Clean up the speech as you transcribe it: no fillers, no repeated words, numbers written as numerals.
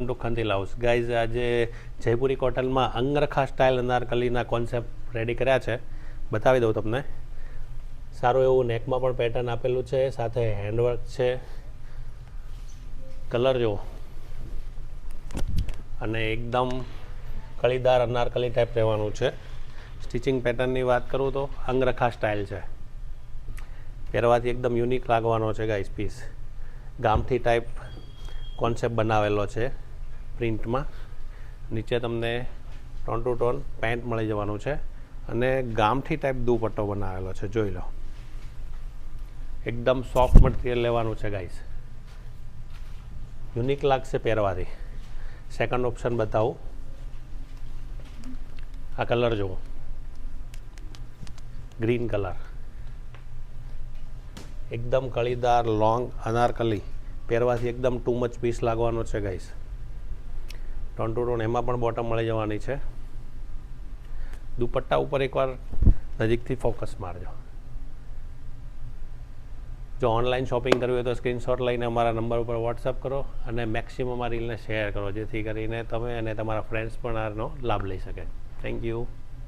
Two ખંતીલ house guys, આજે Jaipuri કોટનમાં અંગરખા style અનારકલીના concept ready કર્યા છે. બતાવી દઉં તમને. સારું એવું નેકમાં પણ પેટર્ન આપેલું છે, સાથે હેન્ડવર્ક છે. કલર જો, અને એકદમ કળીદાર અનારકલી ટાઈપ રહેવાનું છે. સ્ટિચિંગ પેટર્નની વાત કરું તો અંગરખા સ્ટાઇલ છે. પહેરવાથી એકદમ યુનિક લાગવાનો છે ગાઈઝ પીસ. ગામઠી ટાઈપ કોન્સેપ્ટ બનાવેલો છે પ્રિન્ટમાં. નીચે તમને ટોન ટુ ટોન પેન્ટ મળી જવાનું છે અને ગામઠી ટાઈપ દુપટ્ટો બનાવેલો છે. જોઈ લો, એકદમ સોફ્ટ મટીરિયલ લેવાનું છે ગાઈઝ. યુનિક લાગશે પહેરવાથી. સેકન્ડ ઓપ્શન બતાવું. આ કલર જુઓ, ગ્રીન કલર, એકદમ કળીદાર લોંગ અનારકલી. પહેરવાથી એકદમ ટુ મચ પીસ લાગવાનો છે ગાઈસ. ટોન ટુ ટોન એમાં પણ બોટમ મળી જવાની છે. દુપટ્ટા ઉપર એકવાર નજીકથી ફોકસ મારજો. જો ઓનલાઈન શોપિંગ કરવી હોય તો સ્ક્રીનશોટ લઈને અમારા નંબર ઉપર વોટ્સઅપ કરો અને મેક્સિમમ આ રીલને શેર કરો, જેથી કરીને તમે અને તમારા ફ્રેન્ડ્સ પણ આનો લાભ લઈ શકે. Thank you.